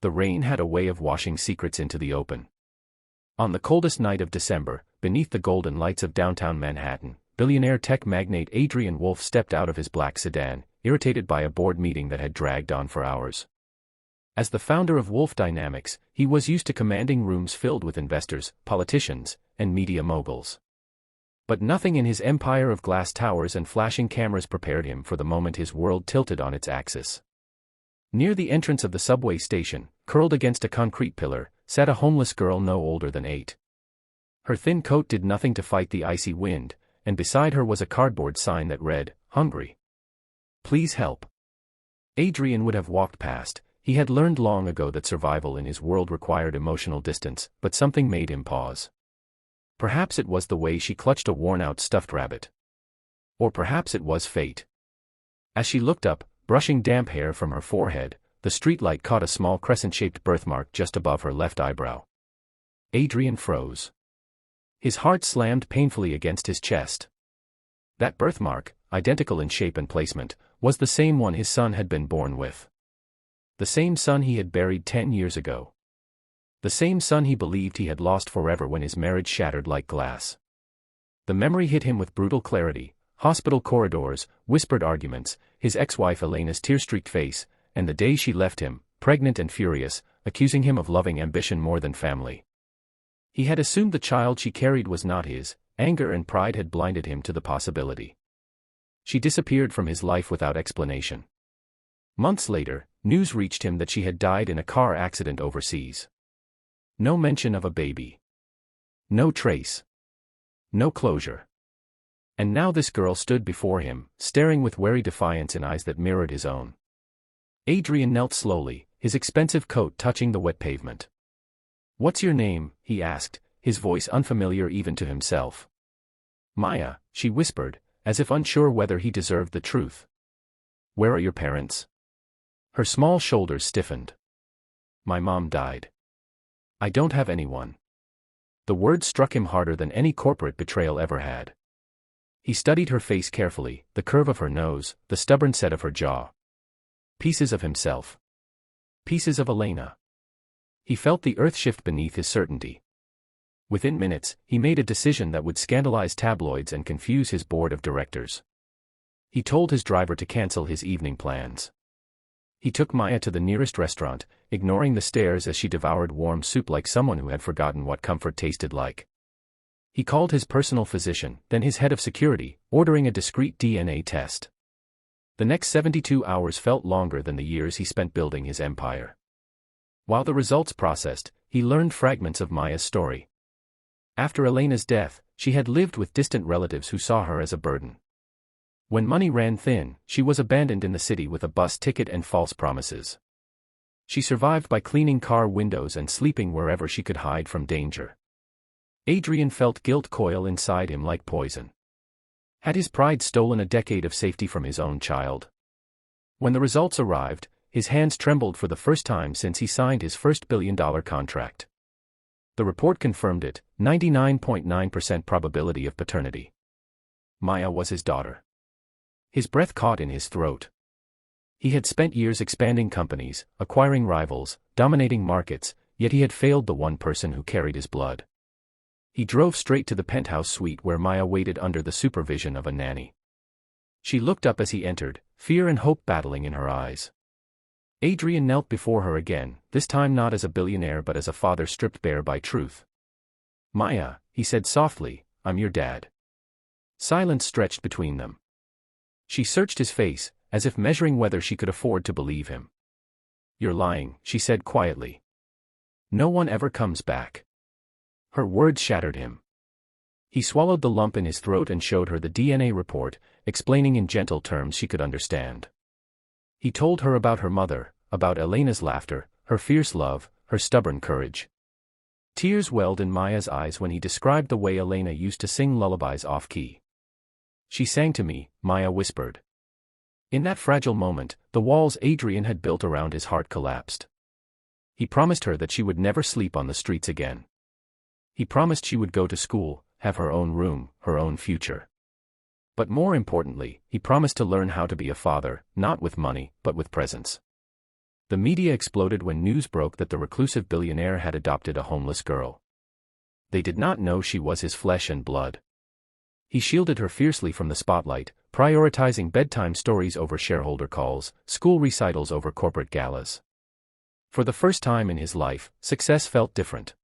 The rain had a way of washing secrets into the open. On the coldest night of December, beneath the golden lights of downtown Manhattan, billionaire tech magnate Adrian Wolf stepped out of his black sedan, irritated by a board meeting that had dragged on for hours. As the founder of Wolf Dynamics, he was used to commanding rooms filled with investors, politicians, and media moguls. But nothing in his empire of glass towers and flashing cameras prepared him for the moment his world tilted on its axis. Near the entrance of the subway station, curled against a concrete pillar, sat a homeless girl no older than 8. Her thin coat did nothing to fight the icy wind, and beside her was a cardboard sign that read, "Hungry. Please help." Adrian would have walked past. He had learned long ago that survival in his world required emotional distance, but something made him pause. Perhaps it was the way she clutched a worn-out stuffed rabbit. Or perhaps it was fate. As she looked up, brushing damp hair from her forehead, the streetlight caught a small crescent-shaped birthmark just above her left eyebrow. Adrian froze. His heart slammed painfully against his chest. That birthmark, identical in shape and placement, was the same one his son had been born with. The same son he had buried 10 years ago. The same son he believed he had lost forever when his marriage shattered like glass. The memory hit him with brutal clarity: hospital corridors, whispered arguments, his ex-wife Elena's tear-streaked face, and the day she left him, pregnant and furious, accusing him of loving ambition more than family. He had assumed the child she carried was not his. Anger and pride had blinded him to the possibility. She disappeared from his life without explanation. Months later, news reached him that she had died in a car accident overseas. No mention of a baby. No trace. No closure. And now this girl stood before him, staring with wary defiance in eyes that mirrored his own. Adrian knelt slowly, his expensive coat touching the wet pavement. "What's your name?" he asked, his voice unfamiliar even to himself. "Maya," she whispered, as if unsure whether he deserved the truth. "Where are your parents?" Her small shoulders stiffened. "My mom died. I don't have anyone." The word struck him harder than any corporate betrayal ever had. He studied her face carefully, the curve of her nose, the stubborn set of her jaw. Pieces of himself. Pieces of Elena. He felt the earth shift beneath his certainty. Within minutes, he made a decision that would scandalize tabloids and confuse his board of directors. He told his driver to cancel his evening plans. He took Maya to the nearest restaurant, ignoring the stares as she devoured warm soup like someone who had forgotten what comfort tasted like. He called his personal physician, then his head of security, ordering a discreet DNA test. The next 72 hours felt longer than the years he spent building his empire. While the results processed, he learned fragments of Maya's story. After Elena's death, she had lived with distant relatives who saw her as a burden. When money ran thin, she was abandoned in the city with a bus ticket and false promises. She survived by cleaning car windows and sleeping wherever she could hide from danger. Adrian felt guilt coil inside him like poison. Had his pride stolen a decade of safety from his own child? When the results arrived, his hands trembled for the first time since he signed his first billion-dollar contract. The report confirmed it: 99.9% probability of paternity. Maya was his daughter. His breath caught in his throat. He had spent years expanding companies, acquiring rivals, dominating markets, yet he had failed the one person who carried his blood. He drove straight to the penthouse suite where Maya waited under the supervision of a nanny. She looked up as he entered, fear and hope battling in her eyes. Adrian knelt before her again, this time not as a billionaire but as a father stripped bare by truth. "Maya," he said softly, "I'm your dad." Silence stretched between them. She searched his face, as if measuring whether she could afford to believe him. "You're lying," she said quietly. "No one ever comes back." Her words shattered him. He swallowed the lump in his throat and showed her the DNA report, explaining in gentle terms she could understand. He told her about her mother, about Elena's laughter, her fierce love, her stubborn courage. Tears welled in Maya's eyes when he described the way Elena used to sing lullabies off-key. "She sang to me," Maya whispered. In that fragile moment, the walls Adrian had built around his heart collapsed. He promised her that she would never sleep on the streets again. He promised she would go to school, have her own room, her own future. But more importantly, he promised to learn how to be a father, not with money, but with presence. The media exploded when news broke that the reclusive billionaire had adopted a homeless girl. They did not know she was his flesh and blood. He shielded her fiercely from the spotlight, prioritizing bedtime stories over shareholder calls, school recitals over corporate galas. For the first time in his life, success felt different.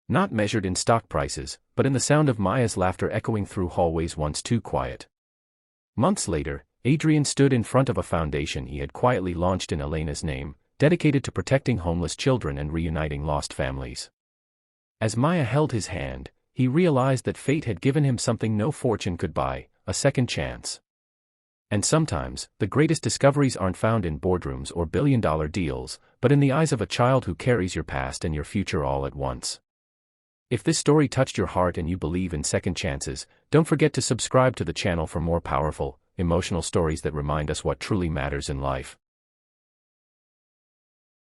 Not measured in stock prices, but in the sound of Maya's laughter echoing through hallways once too quiet. Months later, Adrian stood in front of a foundation he had quietly launched in Elena's name, dedicated to protecting homeless children and reuniting lost families. As Maya held his hand, he realized that fate had given him something no fortune could buy, a second chance. And sometimes, the greatest discoveries aren't found in boardrooms or billion-dollar deals, but in the eyes of a child who carries your past and your future all at once. If this story touched your heart and you believe in second chances, don't forget to subscribe to the channel for more powerful, emotional stories that remind us what truly matters in life.